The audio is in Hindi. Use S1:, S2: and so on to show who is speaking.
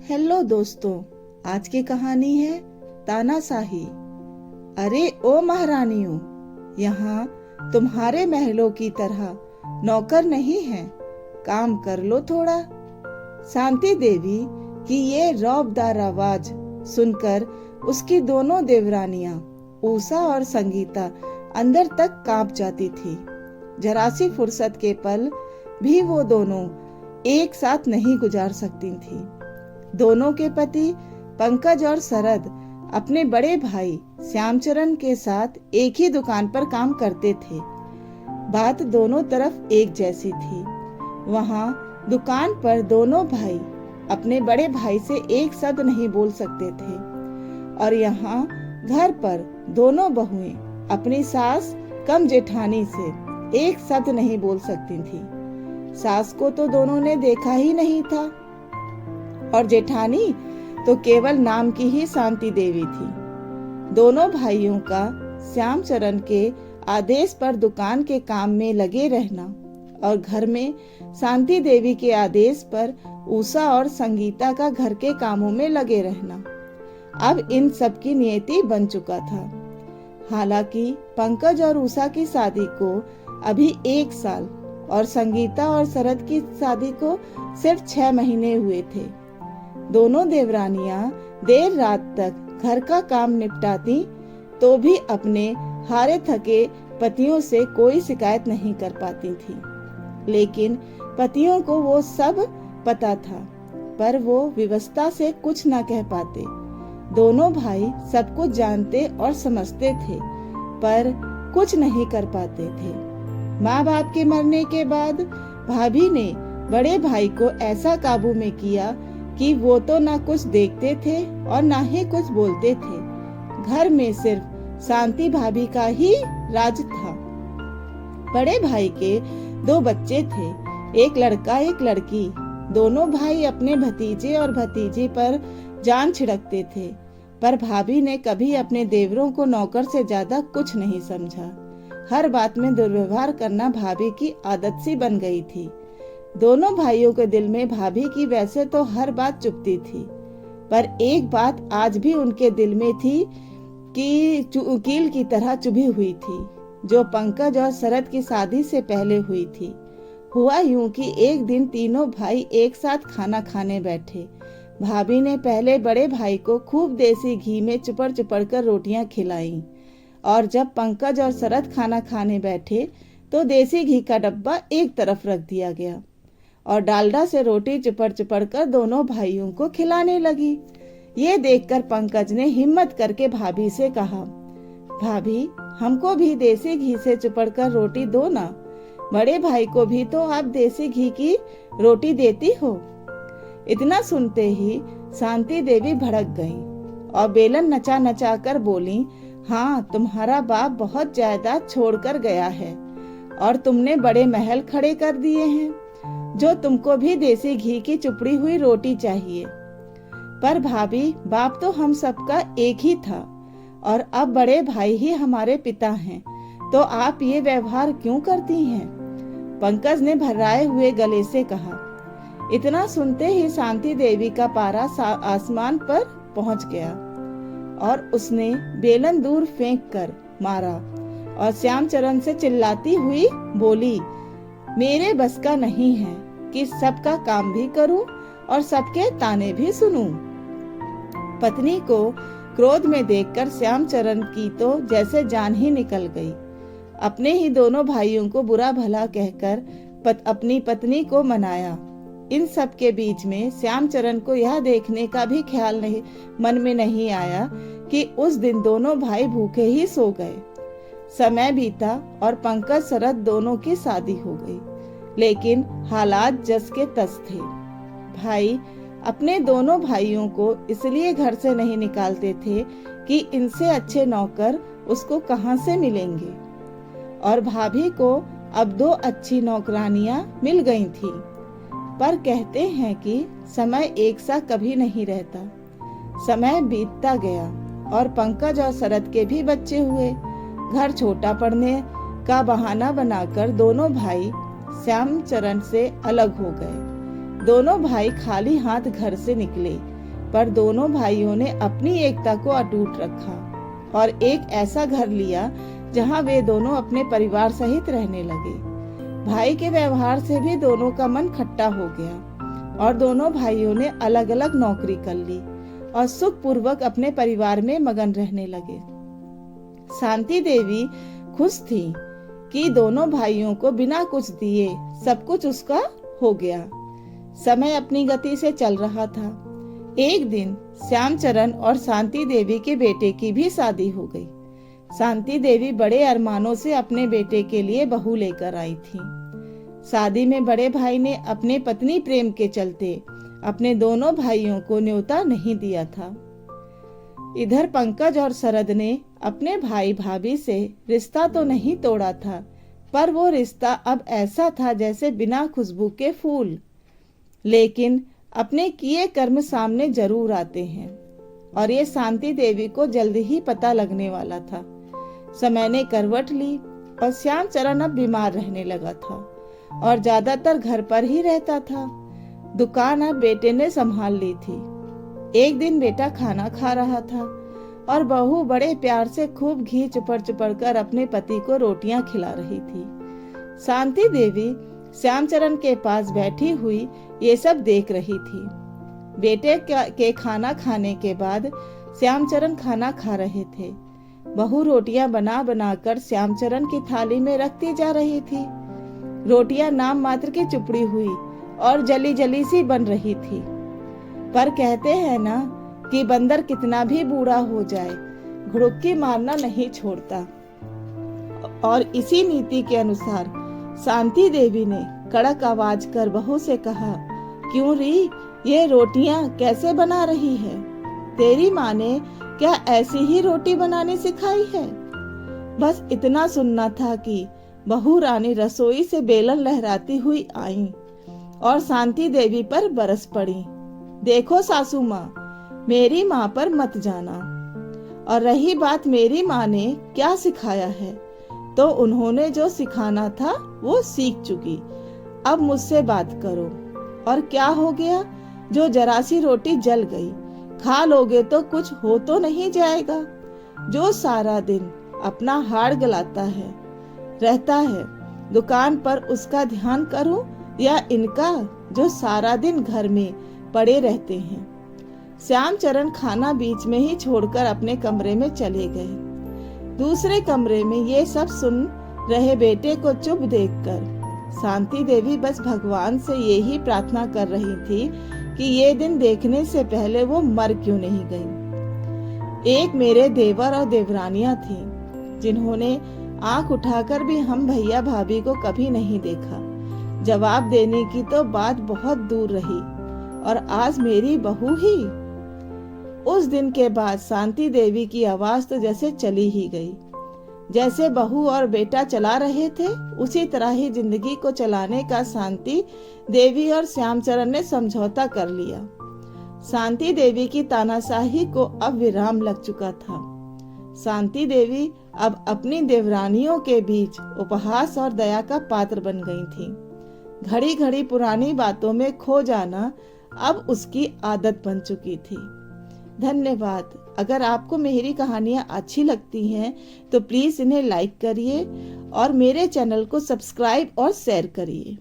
S1: हेलो दोस्तों, आज की कहानी है तानाशाही। अरे ओ महारानियों, यहाँ तुम्हारे महलों की तरह नौकर नहीं है, काम कर लो थोड़ा। शांति देवी की ये रौबदार आवाज सुनकर उसकी दोनों देवरानियां उषा और संगीता अंदर तक कांप जाती थी। जरा सी फुर्सत के पल भी वो दोनों एक साथ नहीं गुजार सकती थी। दोनों के पति पंकज और शरद अपने बड़े भाई श्यामचरण के साथ एक ही दुकान पर काम करते थे। बात दोनों तरफ एक जैसी थी। वहाँ दुकान पर दोनों भाई अपने बड़े भाई से एक शब्द नहीं बोल सकते थे, और यहाँ घर पर दोनों बहुएं अपनी सास कम जेठानी से एक शब्द नहीं बोल सकती थी। सास को तो दोनों ने देखा ही नहीं था, और जेठानी तो केवल नाम की ही शांति देवी थी। दोनों भाइयों का श्यामचरण के आदेश पर दुकान के काम में लगे रहना और घर में शांति देवी के आदेश पर उषा और संगीता का घर के कामों में लगे रहना अब इन सब की नियति बन चुका था। हालांकि पंकज और उषा की शादी को अभी 1 साल और संगीता और शरद की शादी को सिर्फ 6 महीने हुए थे। दोनों देवरानियां देर रात तक घर का काम निपटाती तो भी अपने हारे थके पतियों से कोई शिकायत नहीं कर पाती थी। लेकिन पतियों को वो सब पता था, पर वो विवशता से कुछ न कह पाते। दोनों भाई सब कुछ जानते और समझते थे, पर कुछ नहीं कर पाते थे। माँ बाप के मरने के बाद भाभी ने बड़े भाई को ऐसा काबू में किया कि वो तो ना कुछ देखते थे और ना ही कुछ बोलते थे। घर में सिर्फ शांति भाभी का ही राज था। बड़े भाई के 2 बच्चे थे, एक लड़का एक लड़की। दोनों भाई अपने भतीजे और भतीजी पर जान छिड़कते थे, पर भाभी ने कभी अपने देवरों को नौकर से ज्यादा कुछ नहीं समझा। हर बात में दुर्व्यवहार करना भाभी की आदत सी बन गई थी। दोनों भाइयों के दिल में भाभी की वैसे तो हर बात चुभती थी, पर एक बात आज भी उनके दिल में थी कि कील की तरह चुभी हुई थी, जो पंकज और शरद की शादी से पहले हुई थी। हुआ यूं कि एक दिन तीनों भाई एक साथ खाना खाने बैठे। भाभी ने पहले बड़े भाई को खूब देसी घी में चुपड़ चुपड़ कर रोटियां खिलाईं, और जब पंकज और शरद खाना खाने बैठे तो देसी घी का डब्बा एक तरफ रख दिया गया और डालडा से रोटी चुपड़ चुपड़ कर दोनों भाइयों को खिलाने लगी। ये देखकर पंकज ने हिम्मत करके भाभी से कहा, भाभी हमको भी देसी घी से चुपड़ कर रोटी दो ना। बड़े भाई को भी तो आप देसी घी की रोटी देती हो। इतना सुनते ही शांति देवी भड़क गईं और बेलन नचा नचा कर बोली, हाँ तुम्हारा बाप बहुत जायदाद छोड़कर गया है और तुमने बड़े महल खड़े कर दिए हैं, जो तुमको भी देसी घी की चुपड़ी हुई रोटी चाहिए। पर भाभी बाप तो हम सबका एक ही था, और अब बड़े भाई ही हमारे पिता हैं, तो आप ये व्यवहार क्यों करती हैं? पंकज ने भर्राए हुए गले से कहा। इतना सुनते ही शांति देवी का पारा आसमान पर पहुंच गया और उसने बेलन दूर फेंक कर मारा और श्यामचरण से चिल्लाती हुई बोली, मेरे बस का नहीं है कि सबका काम भी करूं और सबके ताने भी सुनूं। पत्नी को क्रोध में देखकर श्यामचरण की तो जैसे जान ही निकल गई। अपने ही दोनों भाइयों को बुरा भला कहकर अपनी पत्नी को मनाया। इन सब के बीच में श्यामचरण को यह देखने का भी ख्याल नहीं मन में नहीं आया कि उस दिन दोनों भाई भूखे ही सो गए। समय बीता और पंकज शरद दोनों की शादी हो गई, लेकिन हालात जस के तस थे। भाई अपने दोनों भाइयों को इसलिए घर से नहीं निकालते थे कि इनसे अच्छे नौकर उसको कहां से मिलेंगे, और भाभी को अब 2 अच्छी नौकरानियां मिल गई थी। पर कहते हैं कि समय एक सा कभी नहीं रहता। समय बीतता गया और पंकज और शरद के भी बच्चे हुए। घर छोटा पड़ने का बहाना बनाकर दोनों भाई श्यामचरण से अलग हो गए। दोनों भाई खाली हाथ घर से निकले। पर दोनों भाइयों ने अपनी एकता को अटूट रखा और एक ऐसा घर लिया जहां वे दोनों अपने परिवार सहित रहने लगे। भाई के व्यवहार से भी दोनों का मन खट्टा हो गया और दोनों भाइयों ने अलग अलग नौकरी कर ली और सुख पूर्वक अपने परिवार में मगन रहने लगे। शांति देवी खुश थी कि दोनों भाइयों को बिना कुछ दिए सब कुछ उसका हो गया। समय अपनी गति से चल रहा था। एक दिन श्यामचरण और शांति देवी के बेटे की भी शादी हो गई। शांति देवी बड़े अरमानों से अपने बेटे के लिए बहू लेकर आई थी। शादी में बड़े भाई ने अपने पत्नी प्रेम के चलते अपने दोनों भाइयों को न्योता नहीं दिया था। इधर पंकज और शरद ने अपने भाई भाभी से रिश्ता तो नहीं तोड़ा था, पर वो रिश्ता अब ऐसा था जैसे बिना खुशबू के फूल। लेकिन अपने किए कर्म सामने जरूर आते हैं और ये शांति देवी को जल्दी ही पता लगने वाला था। समय ने करवट ली और श्यामचरण अब बीमार रहने लगा था और ज्यादातर घर पर ही रहता था। दुकान अब बेटे ने संभाल ली थी। एक दिन बेटा खाना खा रहा था और बहू बड़े प्यार से खूब घी चुपड़ कर अपने पति को रोटियां खिला रही थी। शांति देवी श्यामचरण के पास बैठी हुई ये सब देख रही थी। बेटे के खाना खाने के बाद श्यामचरण खाना खा रहे थे। बहू रोटियां बना कर श्यामचरण की थाली में रखती जा रही थी। रोटियां नाम मात्र की चुपड़ी हुई और जली जली सी बन रही थी। पर कहते हैं ना कि बंदर कितना भी बूढ़ा हो जाए घुड़ुक्की मारना नहीं छोड़ता, और इसी नीति के अनुसार शांति देवी ने कड़क आवाज कर बहू से कहा, क्यों री, ये रोटियां कैसे बना रही है? तेरी माँ ने क्या ऐसी ही रोटी बनानी सिखाई है? बस इतना सुनना था कि बहू रानी रसोई से बेलन लहराती हुई आई और शांति देवी पर बरस पड़ी। देखो सासू माँ, मेरी माँ पर मत जाना, और रही बात मेरी माँ ने क्या सिखाया है, तो उन्होंने जो सिखाना था वो सीख चुकी। अब मुझसे बात करो। और क्या हो गया? जो जरा सी रोटी जल गई, खा लोगे तो कुछ हो तो नहीं जाएगा। जो सारा दिन अपना हाड़ गलाता है रहता है, दुकान पर उसका ध्यान करूं या इनका जो सारा दिन घर में पड़े रहते हैं। श्यामचरण खाना बीच में ही छोड़कर अपने कमरे में चले गए। दूसरे कमरे में ये सब सुन रहे बेटे को चुप देखकर शांति देवी बस भगवान से यही प्रार्थना कर रही थी कि ये दिन देखने से पहले वो मर क्यों नहीं गई। एक मेरे देवर और देवरानियां थी जिन्होंने आंख उठाकर भी हम भैया भाभी को कभी नहीं देखा। जवाब देने की तो बात बहुत दूर रही, और आज मेरी बहू ही। उस दिन के बाद शांति देवी की आवाज तो जैसे चली ही गई। जैसे बहू और बेटा चला रहे थे, उसी तरह ही जिंदगी को चलाने का शांति देवी और श्यामचरण ने समझौता कर लिया। शांति देवी की तानाशाही को अब विराम लग चुका था। शांति देवी अब अपनी देवरानियों के बीच उपहास और दया का पात्र बन गई थी। घड़ी घड़ी पुरानी बातों में खो जाना अब उसकी आदत बन चुकी थी। धन्यवाद। अगर आपको मेरी कहानियाँ अच्छी लगती हैं तो प्लीज इन्हें लाइक करिए और मेरे चैनल को सब्सक्राइब और शेयर करिए।